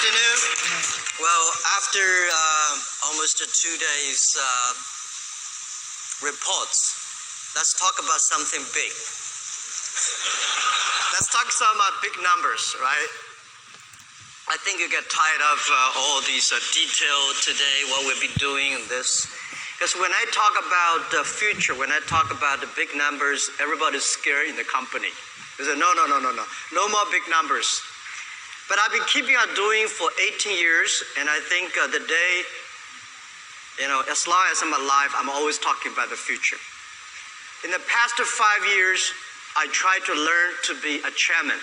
afternoon. Well, after almost 2 days reports, let's talk about something big. Let's talk some big numbers, right? I think you get tired of all these details today, what we'll be doing in this. Because when I talk about the future, when I talk about the big numbers, everybody's scared in the company. They say, no more big numbers. But I've been keeping on doing for 18 years, and I think the day, as long as I'm alive, I'm always talking about the future. In the past 5 years, I tried to learn to be a chairman.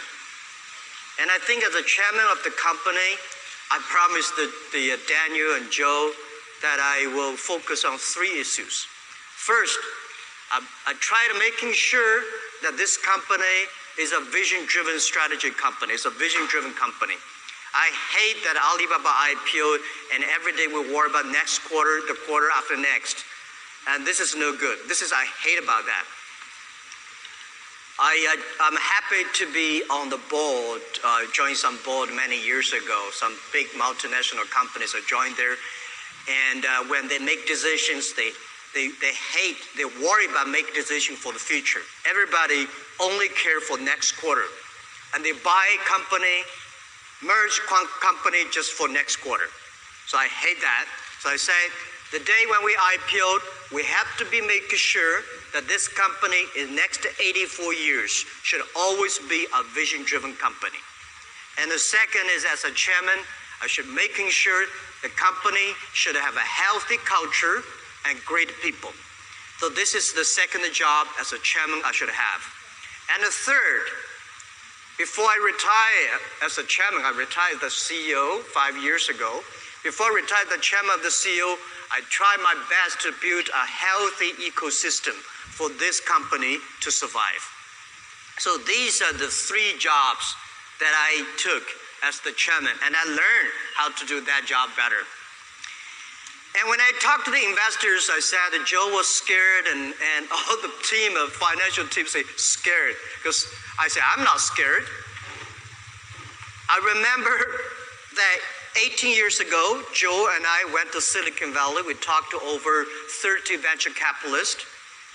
And I think as a chairman of the company, I promised the Daniel and Joe that I will focus on 3 issues. First, I try to making sure that this company is a vision-driven strategy company. It's a vision-driven company. I hate that Alibaba IPO and every day we worry about next quarter, the quarter after next. And this is no good. I hate about that. I'm happy to be on the board, joined some board many years ago. Some big multinational companies are joined there. And when they make decisions, they worry about making decisions for the future. Everybody only care for next quarter. And they buy company, merge company just for next quarter. So I hate that. So I say, the day when we IPO'd, we have to be making sure that this company in next 84 years should always be a vision-driven company. And the second is, as a chairman, I should making sure the company should have a healthy culture and great people. So this is the second job as a chairman I should have. And the third, before I retire as a chairman, I retired as CEO 5 years ago. Before I retired the chairman of the CEO, I tried my best to build a healthy ecosystem for this company to survive. So these are the 3 jobs that I took as the chairman, and I learned how to do that job better. And when I talked to the investors, I said that Joe was scared, and all the team, of financial team say scared. Because I said, I'm not scared. I remember that 18 years ago, Joe and I went to Silicon Valley. We talked to over 30 venture capitalists.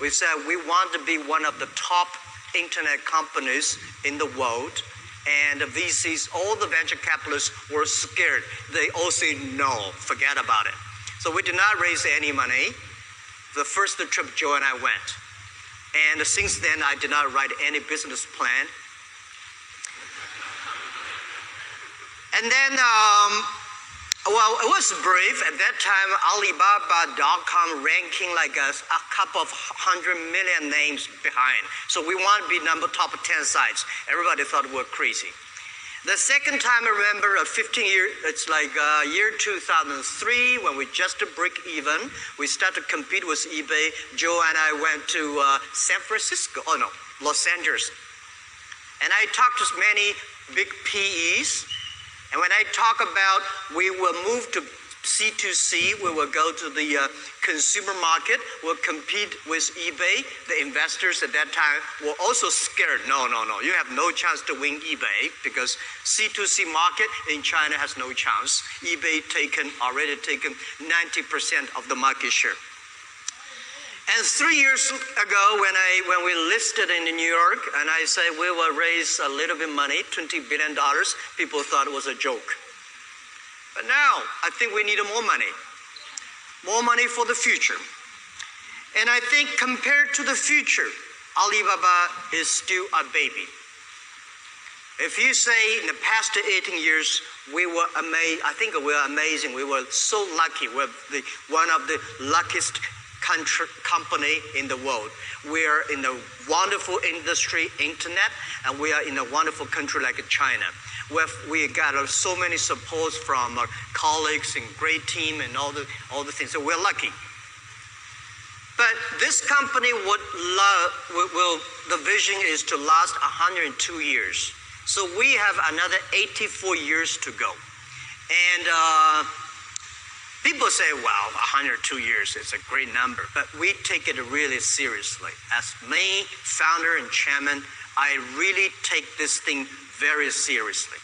We said we want to be one of the top internet companies in the world. And the VCs, all the venture capitalists were scared. They all say, no, forget about it. So we did not raise any money. The first trip Joe and I went. And since then, I did not write any business plan. And then, well, it was brave. At that time, Alibaba.com ranking like a couple of 100 million names behind. So we want to be top 10 sites. Everybody thought we were crazy. The second time I remember, 15 years, it's like year 2003, when we just break even. We started to compete with eBay. Joe and I went to Los Angeles. And I talked to many big PEs. And when I talk about we will move to C2C, we will go to the consumer market, we'll compete with eBay. The investors at that time were also scared. No, you have no chance to win eBay because C2C market in China has no chance. eBay already taken 90% of the market share. And 3 years ago, when we listed in New York, and I said we will raise a little bit of money, $20 billion, people thought it was a joke. But now, I think we need more money for the future. And I think compared to the future, Alibaba is still a baby. If you say in the past 18 years, we were amazing, I think we were amazing. We were so lucky. We're one of the luckiest company in the world. We are in a wonderful industry, internet, and we are in a wonderful country like China. We got so many supports from our colleagues and great team and all the things. So we're lucky. But this company the vision is to last 102 years. So we have another 84 years to go. And people say, wow, 102 years is a great number, but we take it really seriously. As me, founder and chairman, I really take this thing very seriously.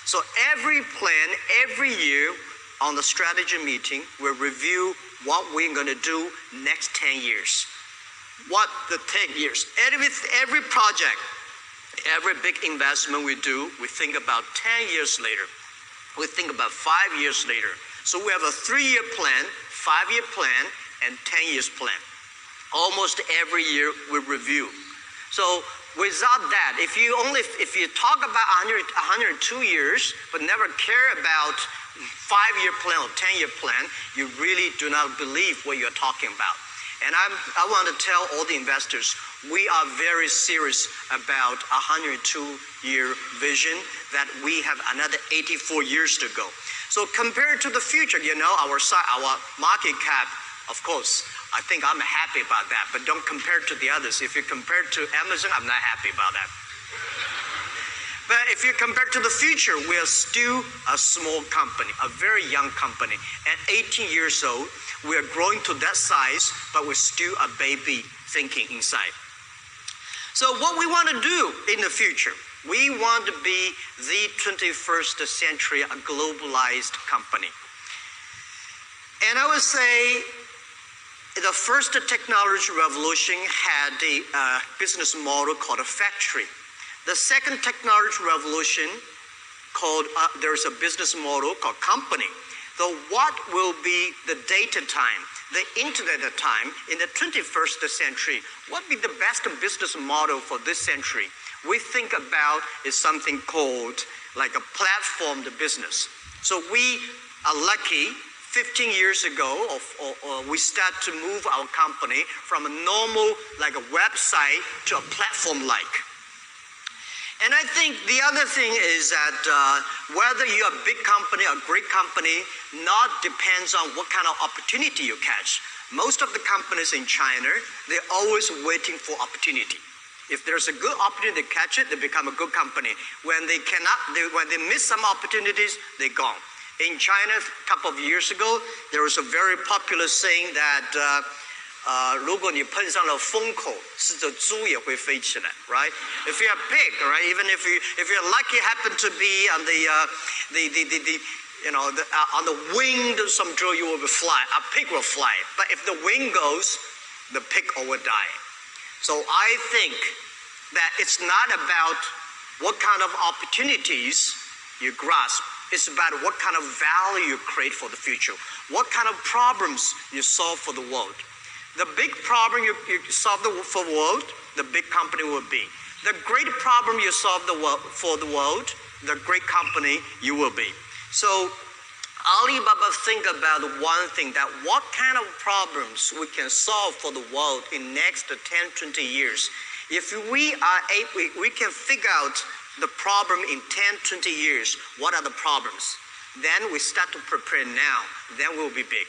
So every plan, every year on the strategy meeting, we'll review what we're going to do next 10 years. What the 10 years. Every project, every big investment we do, we think about 10 years later. We think about 5 years later. So we have a 3-year plan, 5-year plan, and 10 years plan. Almost every year we review. So without that, if you talk about 102 years, but never care about 5-year plan or 10-year plan, you really do not believe what you're talking about. And I want to tell all the investors, we are very serious about 102-year vision, that we have another 84 years to go. So compared to the future, our market cap, of course, I think I'm happy about that, but don't compare to the others. If you compare to Amazon, I'm not happy about that. But if you compare to the future, we are still a small company, a very young company. At 18 years old, we are growing to that size, but we're still a baby thinking inside. So what we want to do in the future, we want to be the 21st century, a globalized company. And I would say the first technology revolution had a business model called a factory. The second technology revolution called, there's a business model called company. So what will be the data time, the internet time in the 21st century? What would be the best business model for this century? We think about is something called like a platform business. So we are lucky 15 years ago, we start to move our company from a normal, like a website, to a platform-like. And I think the other thing is that whether you're a big company or a great company, not depends on what kind of opportunity you catch. Most of the companies in China, they're always waiting for opportunity. If there's a good opportunity to catch it, they become a good company. When they miss some opportunities, they're gone. In China, a couple of years ago, there was a very popular saying that 如果你碰上了风口，是这猪也会飞起来 right? If you're a pig, right? Even if you're lucky, happen to be on on the wing of some drill, you will fly. A pig will fly. But if the wind goes, the pig will die. So I think that it's not about what kind of opportunities you grasp. It's about what kind of value you create for the future. What kind of problems you solve for the world. The big problem you solve for the world, the big company will be. The great problem you solve for the world, the great company you will be. So Alibaba think about one thing, that what kind of problems we can solve for the world in next 10, 20 years. If we can figure out the problem in 10, 20 years, what are the problems? Then we start to prepare now, then we'll be big.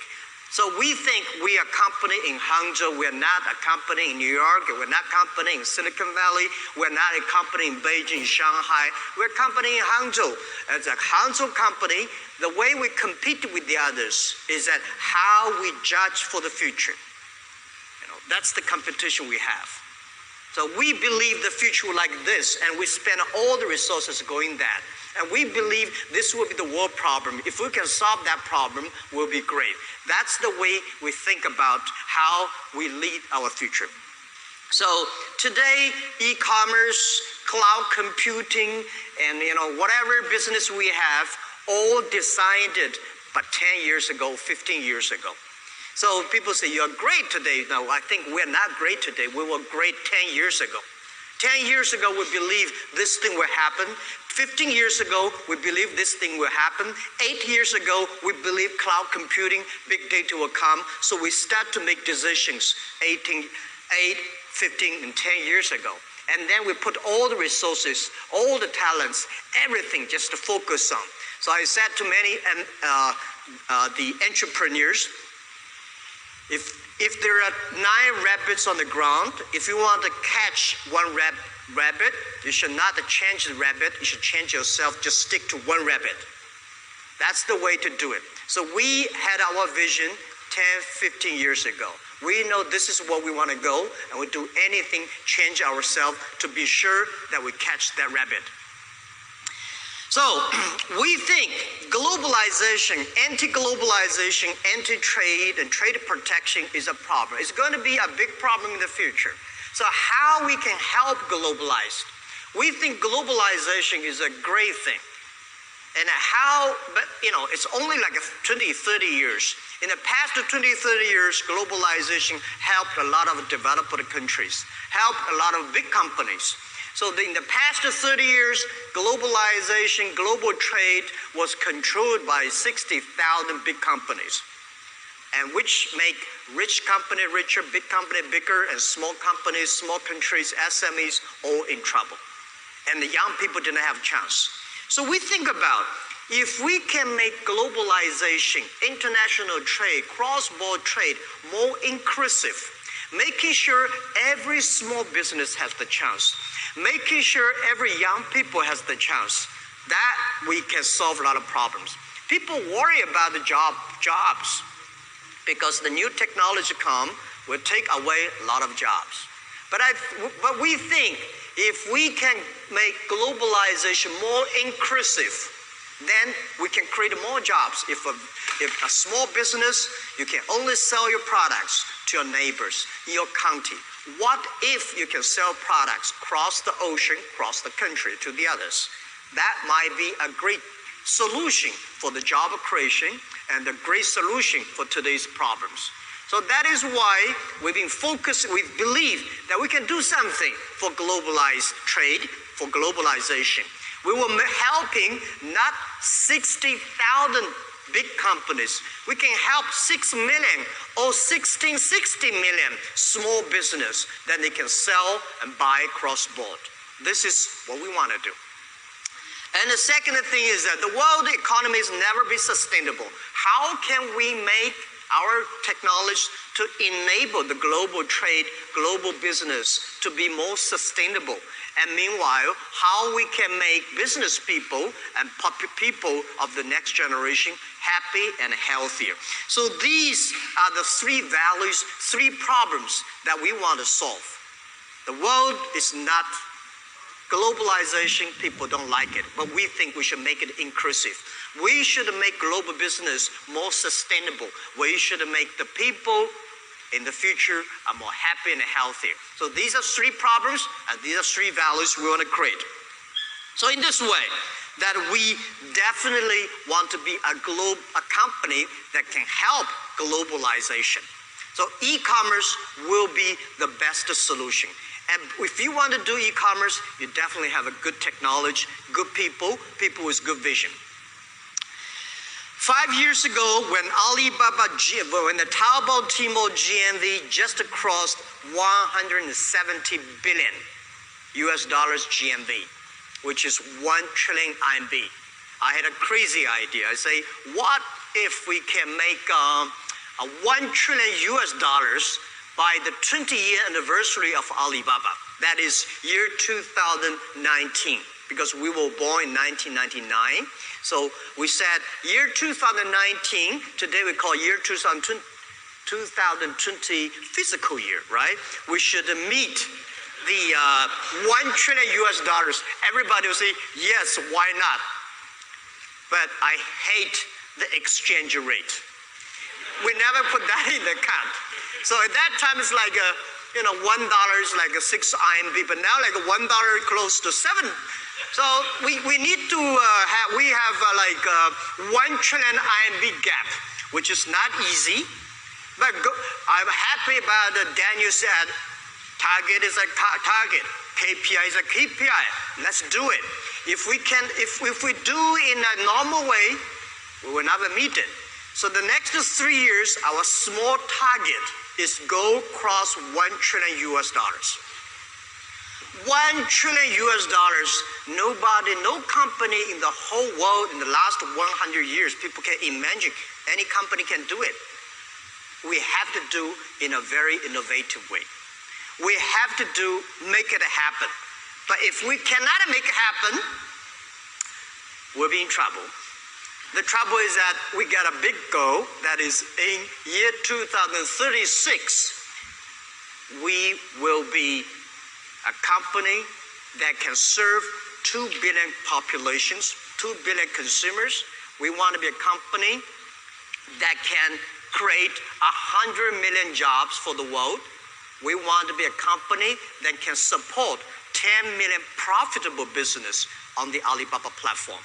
So we think we are a company in Hangzhou, we're not a company in New York, we're not a company in Silicon Valley, we're not a company in Beijing, Shanghai, we're a company in Hangzhou. As a Hangzhou company, the way we compete with the others is that how we judge for the future. That's the competition we have. So we believe the future like this, and we spend all the resources going that. And we believe this will be the world problem. If we can solve that problem, we'll be great. That's the way we think about how we lead our future. So today, e-commerce, cloud computing, and whatever business we have, all decided but 10 years ago, 15 years ago. So people say, you're great today. No, I think we're not great today. We were great 10 years ago. 10 years ago, we believed this thing will happen. 15 years ago, we believed this thing will happen. 8 years ago, we believed cloud computing, big data will come. So we start to make decisions 8, 15, and 10 years ago. And then we put all the resources, all the talents, everything just to focus on. So I said to many the entrepreneurs, if there are 9 rabbits on the ground, if you want to catch one rabbit, you should not change the rabbit, you should change yourself, just stick to one rabbit. That's the way to do it. So we had our vision 10, 15 years ago. We know this is where we want to go, and we do anything, change ourselves to be sure that we catch that rabbit. So we think globalization, anti-globalization, anti-trade, and trade protection is a problem. It's going to be a big problem in the future. So how we can help globalize? We think globalization is a great thing. And how, but it's only like 20, 30 years. In the past 20, 30 years, globalization helped a lot of developed countries, helped a lot of big companies. So in the past 30 years, globalization, global trade was controlled by 60,000 big companies, and which make rich company richer, big company bigger, and small companies, small countries, SMEs, all in trouble. And the young people didn't have a chance. So we think about, if we can make globalization, international trade, cross-border trade more inclusive, making sure every small business has the chance, making sure every young people has the chance, that we can solve a lot of problems. People worry about the jobs because the new technology will take away a lot of jobs. But we think if we can make globalization more inclusive, then we can create more jobs. If a small business, you can only sell your products to your neighbors in your county. What if you can sell products across the ocean, across the country to the others? That might be a great solution for the job creation and a great solution for today's problems. So that is why we've been focused, we believe that we can do something for globalized trade, for globalization. We will be helping not 60,000 big companies. We can help 6 million or 60 million small business that they can sell and buy cross-border. This is what we want to do. And the second thing is that the world economy has never been sustainable. How can we make our technology to enable the global trade, global business to be more sustainable? And meanwhile, how we can make business people and people of the next generation happy and healthier. So these are the three values, three problems that we want to solve. The world is not globalization, people don't like it, but we think we should make it inclusive. We should make global business more sustainable. We should make the people in the future are more happy and healthier. So these are three problems, and these are three values we want to create. So in this way, that we definitely want to be a company that can help globalization. So e-commerce will be the best solution. And if you want to do e-commerce, you definitely have a good technology, good people with good vision. 5 years ago, when when the Taobao Tmall GMV just crossed 170 billion US dollars GMV, which is 1 trillion RMB, I had a crazy idea. I say, what if we can make a 1 trillion US dollars by the 20-year anniversary of Alibaba? That is year 2019, because we were born in 1999. So we said year 2019, today we call year 2020 fiscal year, right? We should meet the 1 trillion US dollars. Everybody will say, yes, why not? But I hate the exchange rate. We never put that in the account. So at that time, it's like $1 is like a 6 RMB, but now like $1 close to 7. So we need to we have like 1 trillion RMB gap, which is not easy. But I'm happy about Daniel said, target is a target, KPI is a KPI. Let's do it. If we do in a normal way, we will never meet it. So the next 3 years, our small target is go cross 1 trillion US dollars. 1 trillion US dollars, nobody, no company in the whole world in the last 100 years, people can imagine any company can do it. We have to do in a very innovative way. We have to make it happen. But if we cannot make it happen, we'll be in trouble. The trouble is that we got a big goal, that is in year 2036, we will be a company that can serve 2 billion populations 2 billion consumers. We want to be a company that can create 100 million jobs for the world. We want to be a company that can support 10 million profitable business on the Alibaba platform.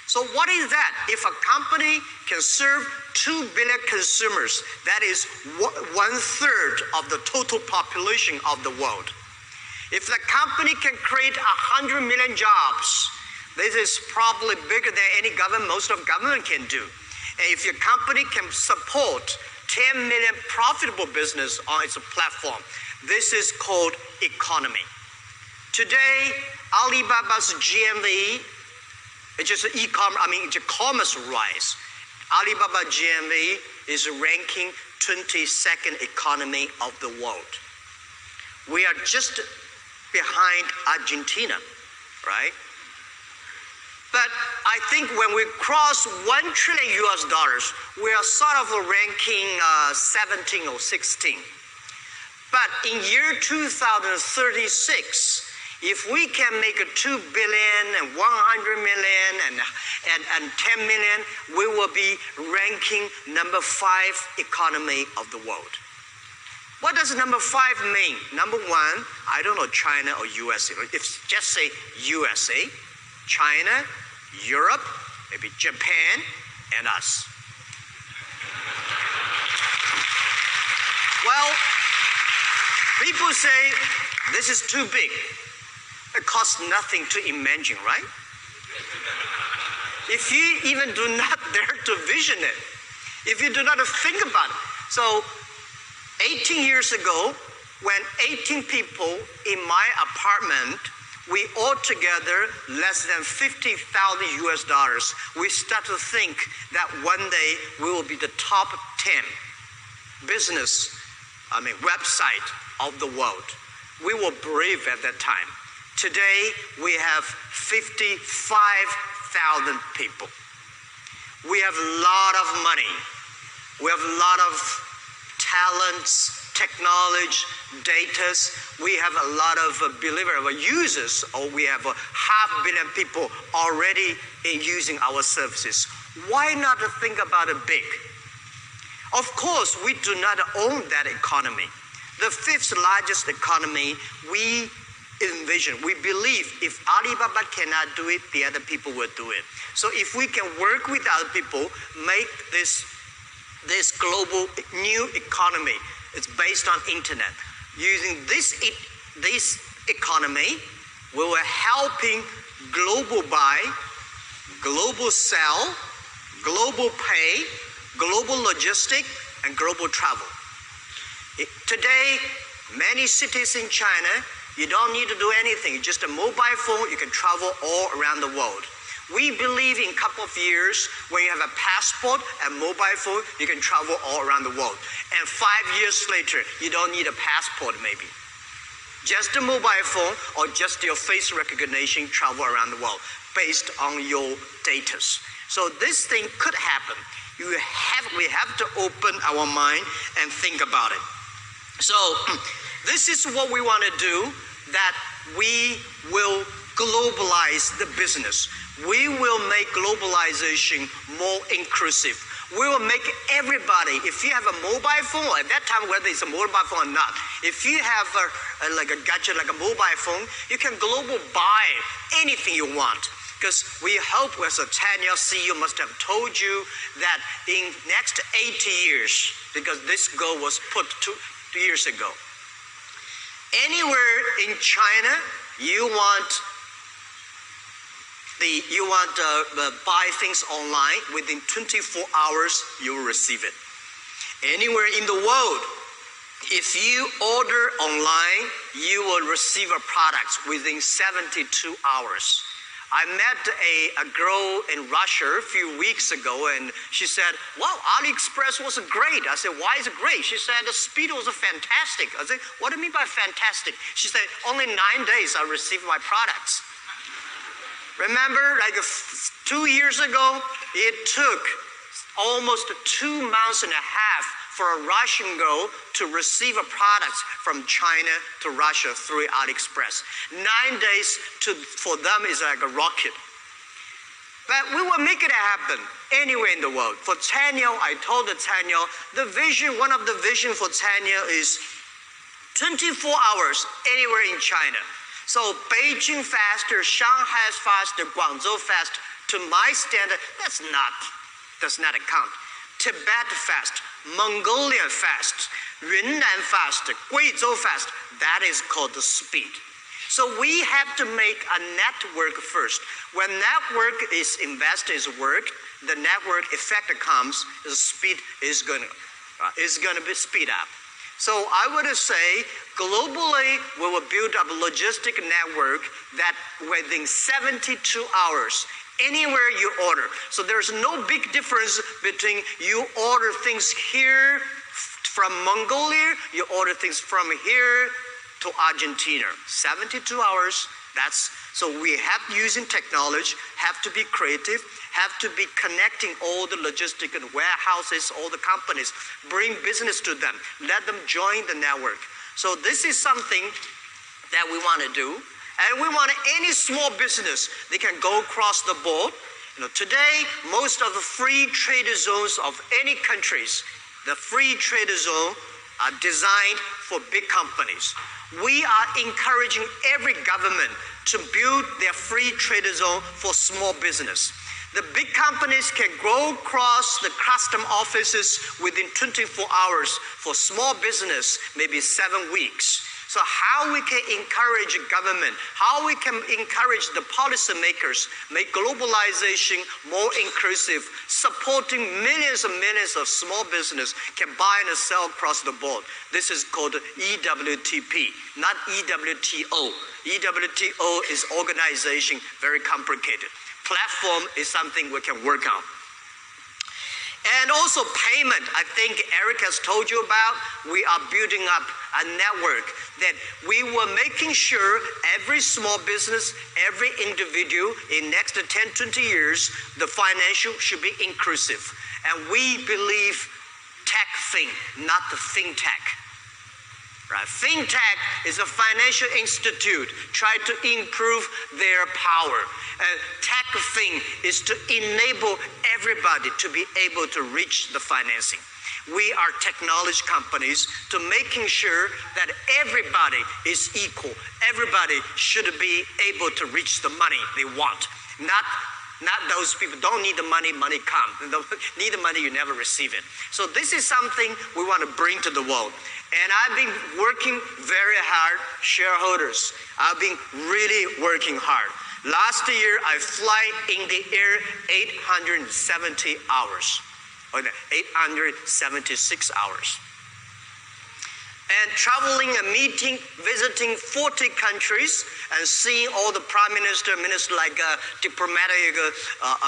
So what is that? If a company can serve 2 billion consumers, that is 1/3 of the total population of the world. If the company can create 100 million jobs, this is probably bigger than any government, most of government can do. And if your company can support 10 million profitable business on its platform, this is called economy. Today, Alibaba's GMV, it's just it's a commerce rise. Alibaba GMV is ranking 22nd economy of the world. We are just behind Argentina, right? But I think when we cross $1 trillion, we are sort of ranking 17 or 16. But in year 2036, if we can make a 2 billion and 100 million and 10 million, we will be ranking number 5 economy of the world. What does number 5 mean? Number 1, I don't know China or USA. If just say USA, China, Europe, maybe Japan, and us. Well, people say this is too big. It costs nothing to imagine, right? If you even do not dare to vision it, if you do not think about it. So 18 years ago, when 18 people in my apartment, we all together less than $50,000, we start to think that one day we will be the top 10 website of the world. We were brave at that time. Today, we have 55,000 people. We have a lot of money. We have a lot of talents, technology, data. We have a lot of users, or we have 500 million people already using our services. Why not think about it big? Of course, we do not own that economy. The 5th largest economy, we envision, we believe if Alibaba cannot do it, the other people will do it. So if we can work with other people, make this global new economy, it's based on internet. Using this economy, we were helping global buy, global sell, global pay, global logistic, and global travel. Today, many cities in China, you don't need to do anything. Just a mobile phone, you can travel all around the world. We believe in a couple of years, when you have a passport and mobile phone, you can travel all around the world. And 5 years later, you don't need a passport maybe. Just a mobile phone or just your face recognition travel around the world based on your data. So this thing could happen. We have to open our mind and think about it. So this is what we want to do, that we will globalize the business. We will make globalization more inclusive. We will make everybody, if you have a mobile phone, at that time whether it's a mobile phone or not, if you have a gadget like a mobile phone, you can global buy anything you want. Because we hope, as a 10-year CEO must have told you, that in next 80 years, because this goal was put two years ago, anywhere in China, you want buy things online, within 24 hours, you will receive it. Anywhere in the world, if you order online, you will receive a product within 72 hours. I met a girl in Russia a few weeks ago, and she said, wow, AliExpress was great. I said, why is it great? She said, the speed was fantastic. I said, what do you mean by fantastic? She said, only 9 days I received my products. Remember, like 2 years ago, it took almost 2 months and a half for a Russian girl to receive a product from China to Russia through AliExpress. 9 days for them is like a rocket. But we will make it happen anywhere in the world. For 10 years, I told the 10 years, the vision, one of the vision for 10 years is 24 hours anywhere in China. So Beijing faster, Shanghai faster, Guangzhou fast, to my standard, does not account. Tibet fast, Mongolia fast, Yunnan fast, Guizhou fast, that is called the speed. So we have to make a network first. When network is invested, is worked, the network effect comes, the speed is going to be speed up. So I would say globally we will build up a logistic network that within 72 hours, anywhere you order. So there's no big difference between you order things here from Mongolia, you order things from here to Argentina. 72 hours, so we have using technology, have to be creative, have to be connecting all the logistic and warehouses, all the companies, bring business to them, let them join the network. So this is something that we want to do. And we want any small business, they can go across the board. Today, most of the free trade zones of any countries, the free trade zone are designed for big companies. We are encouraging every government to build their free trade zone for small business. The big companies can go across the custom offices within 24 hours. For small business, maybe 7 weeks. So how we can encourage government, how we can encourage the policymakers, make globalization more inclusive, supporting millions and millions of small business can buy and sell across the board. This is called EWTP, not EWTO. EWTO is organization, very complicated. Platform is something we can work on. And also payment, I think Eric has told you about, we are building up a network that we were making sure every small business, every individual in next 10, 20 years, the financial should be inclusive. And we believe tech thing, not the fintech. Right? Fintech is a financial institute try to improve their power. Tech thing is to enable everybody to be able to reach the financing. We are technology companies to making sure that everybody is equal. Everybody should be able to reach the money they want. Not those people don't need the money, money come. Don't need the money, you never receive it. So this is something we want to bring to the world. And I've been working very hard, shareholders. I've been really working hard. Last year, I fly in the air 870 hours, or 876 hours. And traveling and meeting, visiting 40 countries, and seeing all the prime minister like a diplomatic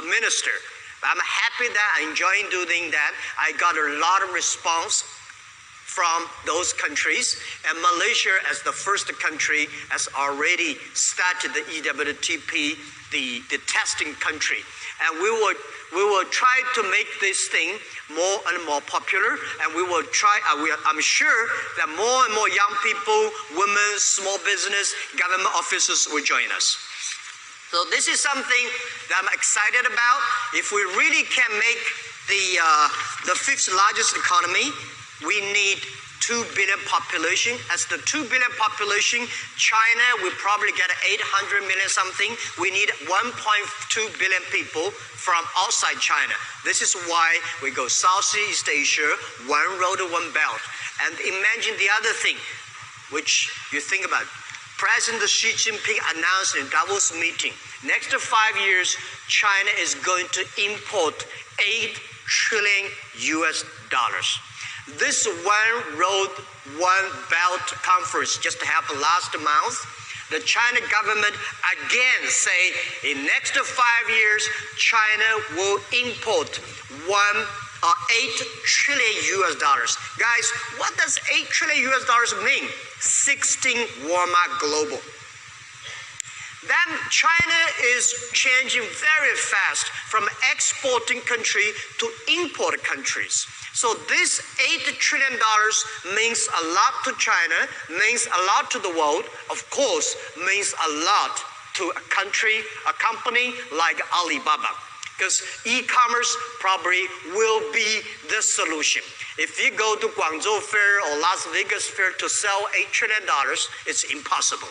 minister. I'm happy that I enjoy doing that. I got a lot of response from those countries, and Malaysia as the first country has already started the EWTP, the testing country. And we will try to make this thing more and more popular, and we will try, I'm sure that more and more young people, women, small business, government officers will join us. So this is something that I'm excited about. If we really can make the fifth largest economy, we need 2 billion population. As the 2 billion population, China will probably get 800 million something. We need 1.2 billion people from outside China. This is why we go Southeast Asia, one road, one belt. And imagine the other thing, which you think about. President Xi Jinping announced in Davos meeting, next 5 years, China is going to import $8 trillion. This one road, one belt conference just happened last month. The China government again say in next 5 years, China will import $8 trillion. Guys, what does $8 trillion mean? 16 Walmart global. Then China is changing very fast from exporting country to import countries. So this $8 trillion means a lot to China, means a lot to the world, of course, means a lot to a country, a company like Alibaba. because e-commerce probably will be the solution. If you go to Guangzhou Fair or Las Vegas Fair to sell $8 trillion, it's impossible.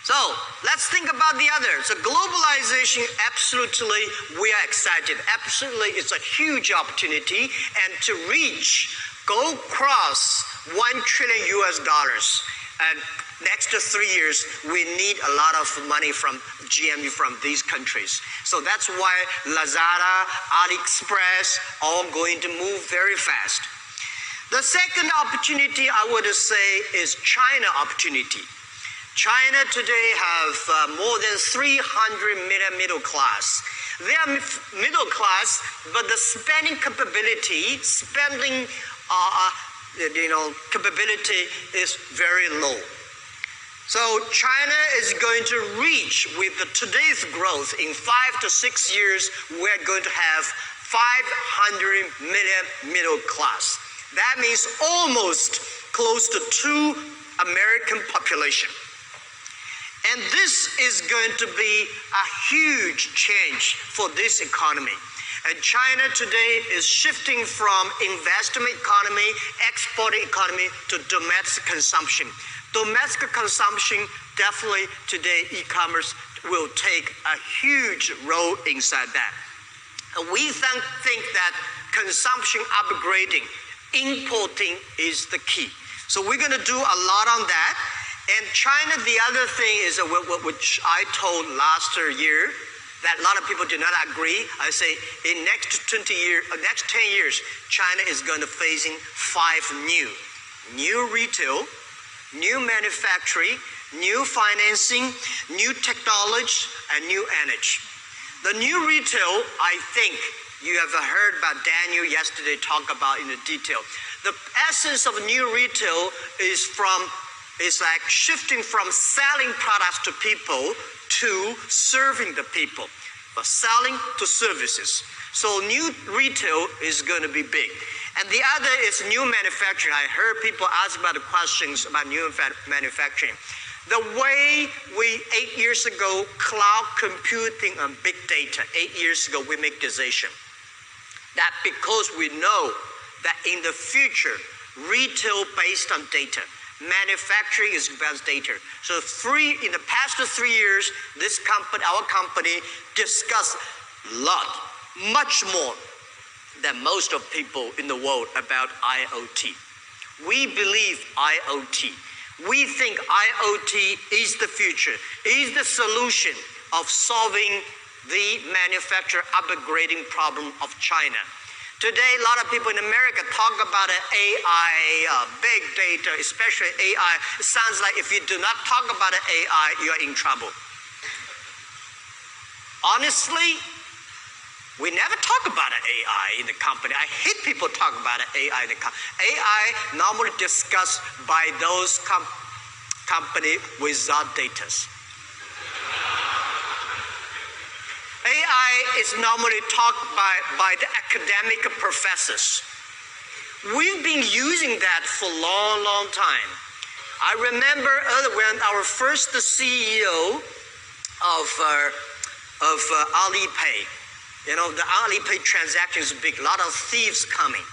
So let's think about the other. So globalization, absolutely, we are excited. Absolutely, it's a huge opportunity. And to go cross $1 trillion US. And next 3 years, we need a lot of money from GMV from these countries. So that's why Lazada, AliExpress, all going to move very fast. The second opportunity I would say is China opportunity. China today have more than 300 million middle class. They are middle class, but the spending capability, capability is very low. So China is going to reach, with today's growth, in 5 to 6 years, we're going to have 500 million middle class. That means almost close to 2 American population. And this is going to be a huge change for this economy. And China today is shifting from investment economy, export economy, to domestic consumption. Domestic consumption, definitely today e-commerce will take a huge role inside that. And we think that consumption upgrading, importing is the key. So we're going to do a lot on that. And China, the other thing is which I told last year, that a lot of people do not agree. I say in next 10 years, China is going to facing 5 new retail, new manufacturing, new financing, new technology, and new energy. The new retail, I think you have heard about Daniel yesterday talk about in the detail. The essence of new retail is like shifting from selling products to people to serving the people, from selling to services. So new retail is going to be big. And the other is new manufacturing. I heard people ask about the questions about new manufacturing. The way 8 years ago, cloud computing and big data, 8 years ago, we make decision. That because we know that in the future, retail based on data, manufacturing is based data. So in the past 3 years, our company discussed a lot, much more than most of people in the world about IoT. We believe IoT. We think IoT is the future, is the solution of solving the manufacturer upgrading problem of China. Today, a lot of people in America talk about AI, big data, especially AI. It sounds like if you do not talk about AI, you are in trouble. Honestly, we never talk about AI in the company. I hate people talk about AI in the company. AI normally discussed by those companies without data. AI is normally talked by the academic professors. We've been using that for a long, long time. I remember when our first CEO of Alipay, the Alipay transaction is big, a lot of thieves coming.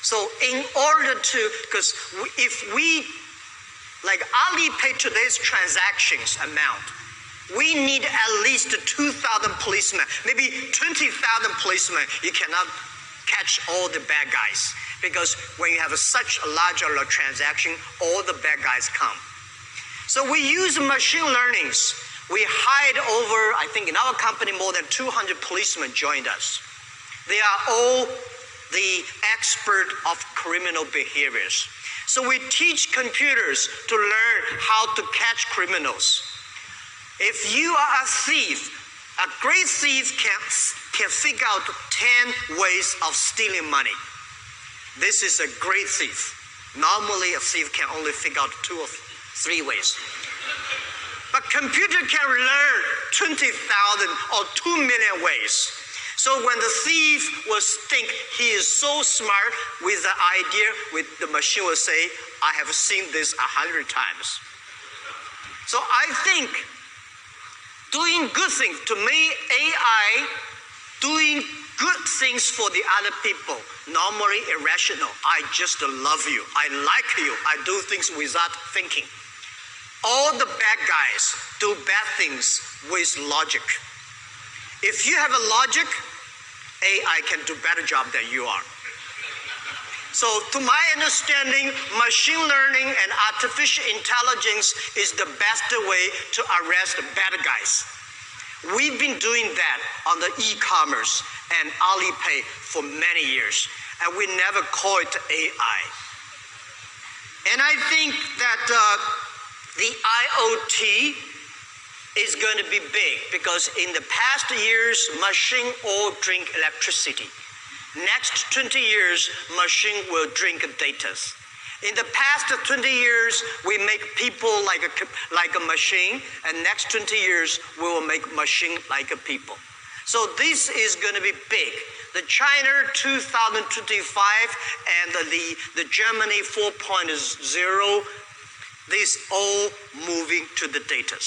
So in order to, because if we, like Alipay today's transactions amount, we need at least 2,000 policemen, maybe 20,000 policemen. You cannot catch all the bad guys because when you have such a large transaction, all the bad guys come. So we use machine learnings. We hired over, I think in our company, more than 200 policemen joined us. They are all the expert of criminal behaviors. So we teach computers to learn how to catch criminals. If you are a thief, a great thief can figure out 10 ways of stealing money. This is a great thief. Normally, a thief can only figure out 2 or 3 ways. But computer can learn 20,000 or 2 million ways. So when the thief will think he is so smart with the idea, the machine will say, I have seen this 100 times. So I think Doing good things. To me, AI doing good things for the other people, normally irrational. I just love you. I like you. I do things without thinking. All the bad guys do bad things with logic. If you have a logic, AI can do better job than you are. So to my understanding, machine learning and artificial intelligence is the best way to arrest bad guys. We've been doing that on the e-commerce and Alipay for many years, and we never call it AI. And I think that the IoT is going to be big because in the past years, machine all drink electricity. Next 20 years, machine will drink data. In the past 20 years, we make people like a machine, and next 20 years, we will make machine like a people. So this is going to be big. The China 2025 and the Germany 4.0, this all moving to the data.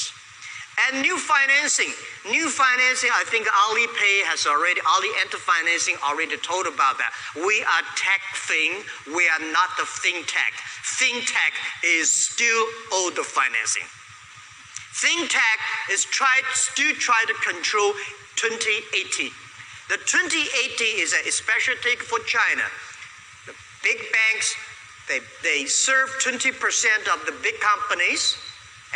And new financing, I think Alipay has already, Ali Enter Financing already told about that. We are tech thing, we are not the fintech. Fintech is still all the financing. Fintech is still try to control 2080. The 2080 is a special take for China. The big banks, they serve 20% of the big companies,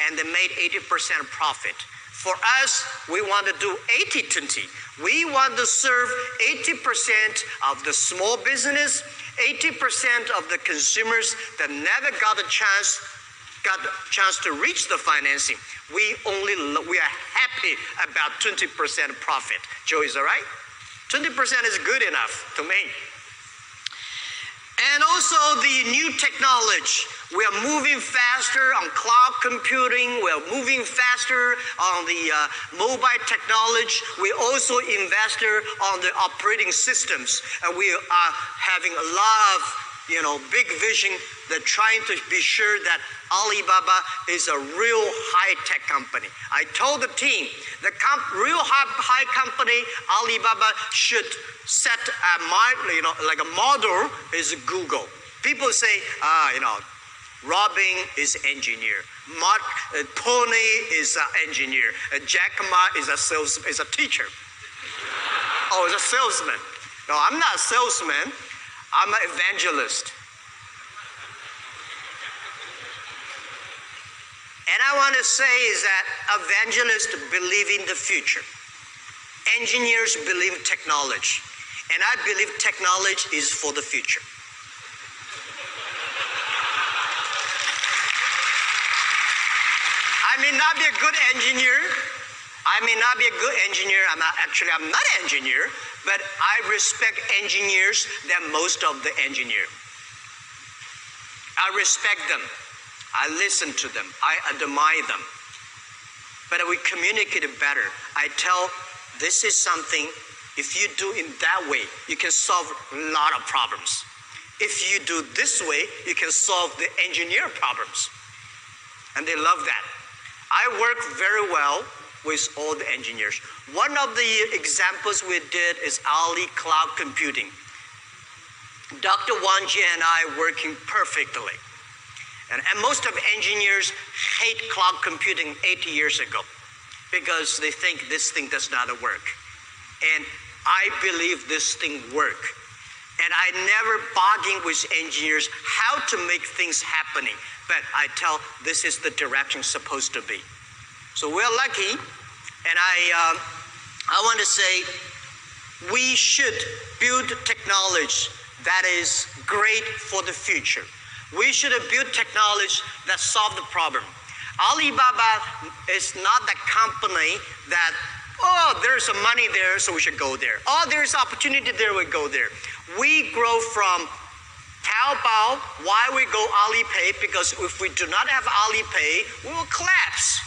and they made 80% profit. For us, we want to do 80-20. We want to serve 80% of the small business, 80% of the consumers that never got a chance to reach the financing. We are happy about 20% profit. Joe, is that right? 20% is good enough to me. And also the new technology. We are moving faster on cloud computing. We are moving faster on the mobile technology. We also invest on the operating systems. And we are having a lot of big vision. They're trying to be sure that Alibaba is a real high-tech company. I told the team, the real high company, Alibaba should set like a model is Google. People say, Robin is engineer. Tony is an engineer. Jack Ma is a teacher. Oh, is a salesman. No, I'm not a salesman. I'm an evangelist. And I want to say is that evangelists believe in the future. Engineers believe technology. And I believe technology is for the future. I may not be a good engineer. I'm not an engineer, but I respect engineers than most of the engineers. I respect them. I listen to them. I admire them. But we communicate better. I tell this is something, if you do in that way, you can solve a lot of problems. If you do this way, you can solve the engineer problems. And they love that. I work very well with all the engineers. One of the examples we did is Ali Cloud Computing. Dr. Wang Jie and I working perfectly. And most of engineers hate cloud computing 80 years ago because they think this thing does not work. And I believe this thing works. And I never bargain with engineers how to make things happening. But I tell this is the direction supposed to be. So we're lucky. And I want to say we should build technology that is great for the future. We should have built technology that solve the problem. Alibaba is not the company that, there's some money there, so we should go there. There's opportunity there, we go there. We grow from Taobao. Why we go Alipay? Because if we do not have Alipay, we will collapse.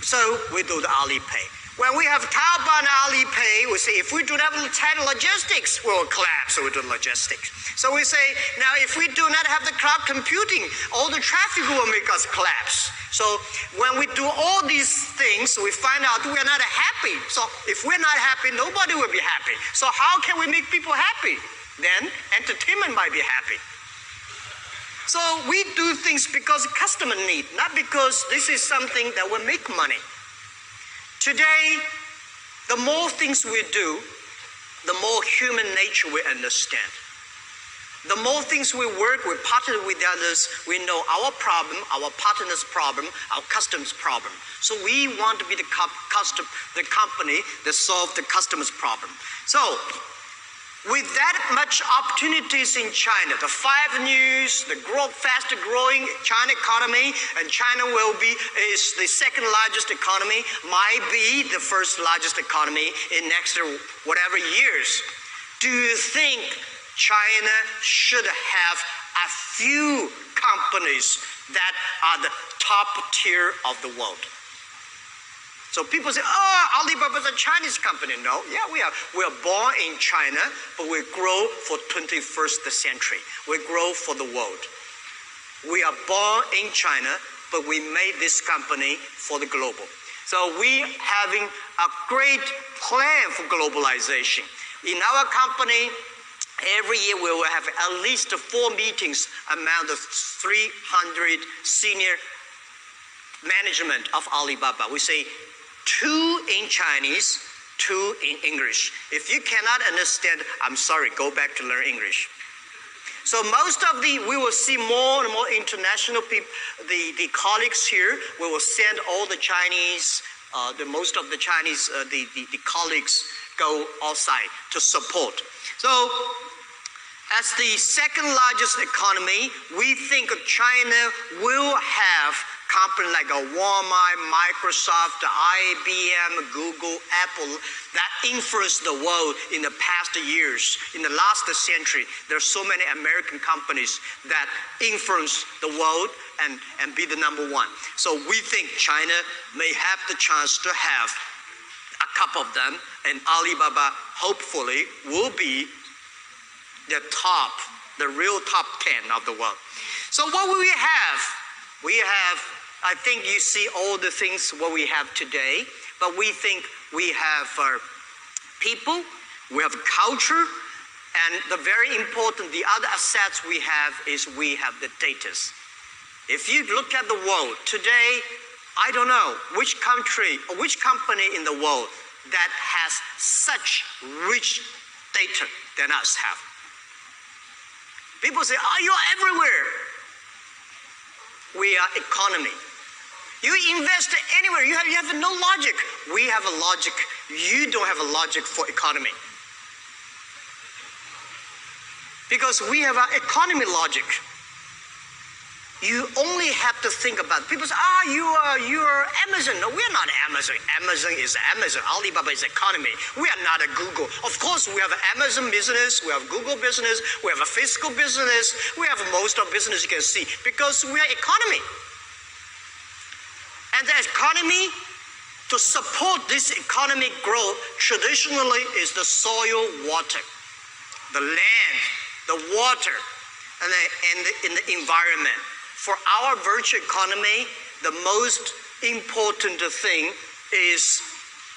So we do the Alipay. When we have Taobao and Alipay, we say if we do not have tight logistics, we will collapse. So we do logistics. So we say now if we do not have the cloud computing, all the traffic will make us collapse. So when we do all these things, we find out we are not happy. So if we're not happy, nobody will be happy. So how can we make people happy? Then entertainment might be happy. So we do things because customer need, not because this is something that will make money. Today, the more things we do, the more human nature we understand. The more things we work, we partner with others, we know our problem, our partner's problem, our customer's problem. So we want to be the company that solves the customer's problem. So with that much opportunities in China, the 5 news, the faster growing China economy, and China is the second largest economy, might be the first largest economy in next whatever years. Do you think China should have a few companies that are the top tier of the world? So people say, oh, Alibaba is a Chinese company. No, yeah, we are born in China, but we grow for 21st century. We grow for the world. We are born in China, but we made this company for the global. So we having a great plan for globalization. In our company, every year we will have at least 4 meetings among the 300 senior management of Alibaba. We say 2 in Chinese, 2 in English. If you cannot understand, I'm sorry, go back to learn English. So we will see more and more international people, the colleagues here. We will send all the Chinese, most of the Chinese, the colleagues go outside to support. So as the second largest economy, we think China will have companies like Walmart, Microsoft, IBM, Google, Apple that influence the world in the past years. In the last century, there are so many American companies that influence the world and be the number 1. So we think China may have the chance to have a couple of them, and Alibaba hopefully will be the real top 10 of the world. So what will we have? We have, I think you see all the things what we have today, but we think we have people, we have culture, and the very important, the other assets we have is we have the data. If you look at the world today, I don't know which country or which company in the world that has such rich data than us have. People say, oh, you're everywhere. We are economy. You invest anywhere. You have no logic. We have a logic. You don't have a logic for economy. Because we have an economy logic. You only have to think about it. People say, you are Amazon. No, we're not Amazon. Amazon is Amazon. Alibaba is economy. We are not a Google. Of course, we have an Amazon business. We have Google business. We have a physical business. We have most of business you can see because we are economy. And the economy, to support this economic growth, traditionally is the soil, water, the land, the water, and the environment. For our virtual economy, the most important thing is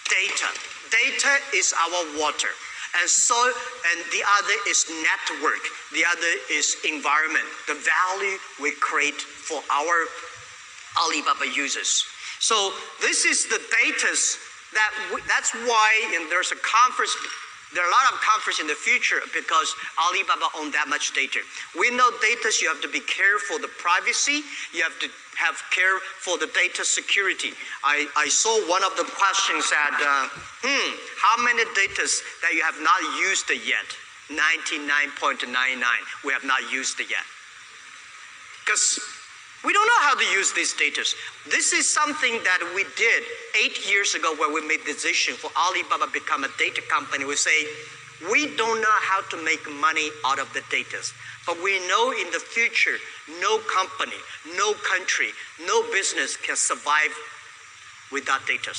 data. Data is our water. And the other is network. The other is environment, the value we create for our Alibaba users. So this is the data that's why there's a conference. There are a lot of conferences in the future because Alibaba owns that much data. We know data, you have to be careful the privacy. You have to have care for the data security. I saw one of the questions that, how many data that you have not used yet? 99.99. We have not used it yet. Because we don't know how to use these data. This is something that we did 8 years ago where we made the decision for Alibaba to become a data company. We say, we don't know how to make money out of the data, but we know in the future, no company, no country, no business can survive without data.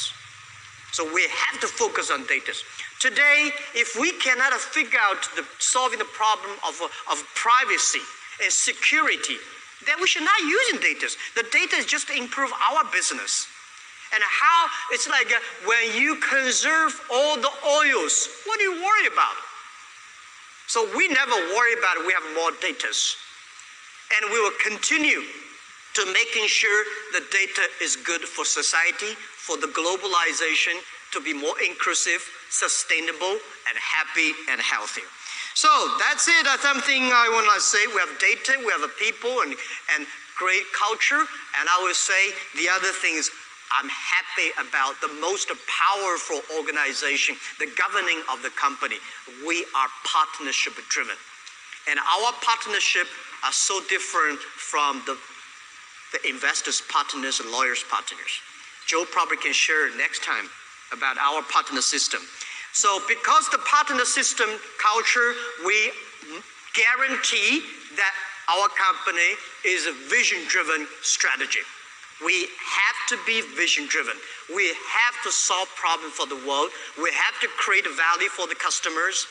So we have to focus on data. Today, if we cannot figure out solving the problem of privacy and security, then we should not use data. The data is just to improve our business. And how, it's like when you conserve all the oils, what do you worry about? So we never worry about it. We have more data. And we will continue to making sure the data is good for society, for the globalization to be more inclusive, sustainable, and happy and healthy. So that's it. That's something I want to say. We have data, we have people, and great culture. And I will say the other thing is I'm happy about the most powerful organization, the governing of the company. We are partnership driven. And our partnership are so different from the investors' partners and lawyers' partners. Joe probably can share next time about our partner system. So because the partner system culture, we guarantee that our company is a vision-driven strategy. We have to be vision-driven. We have to solve problems for the world. We have to create value for the customers.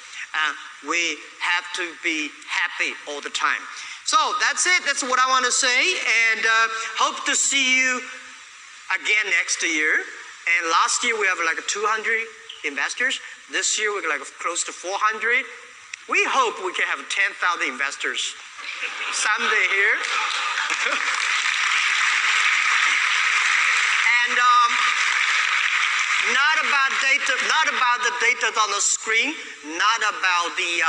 We have to be happy all the time. So that's it. That's what I want to say. And hope to see you again next year. And last year we have like 200 investors. This year we're like close to 400. We hope we can have 10,000 investors someday here. And not about data, not about the data on the screen, not about the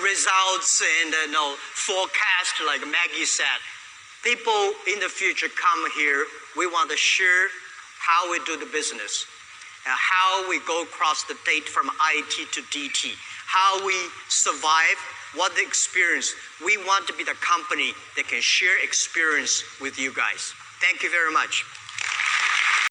results and forecast like Maggie said. People in the future come here, we want to share how we do the business, how we go across the data from IT to DT, how we survive, what the experience. We want to be the company that can share experience with you guys. Thank you very much.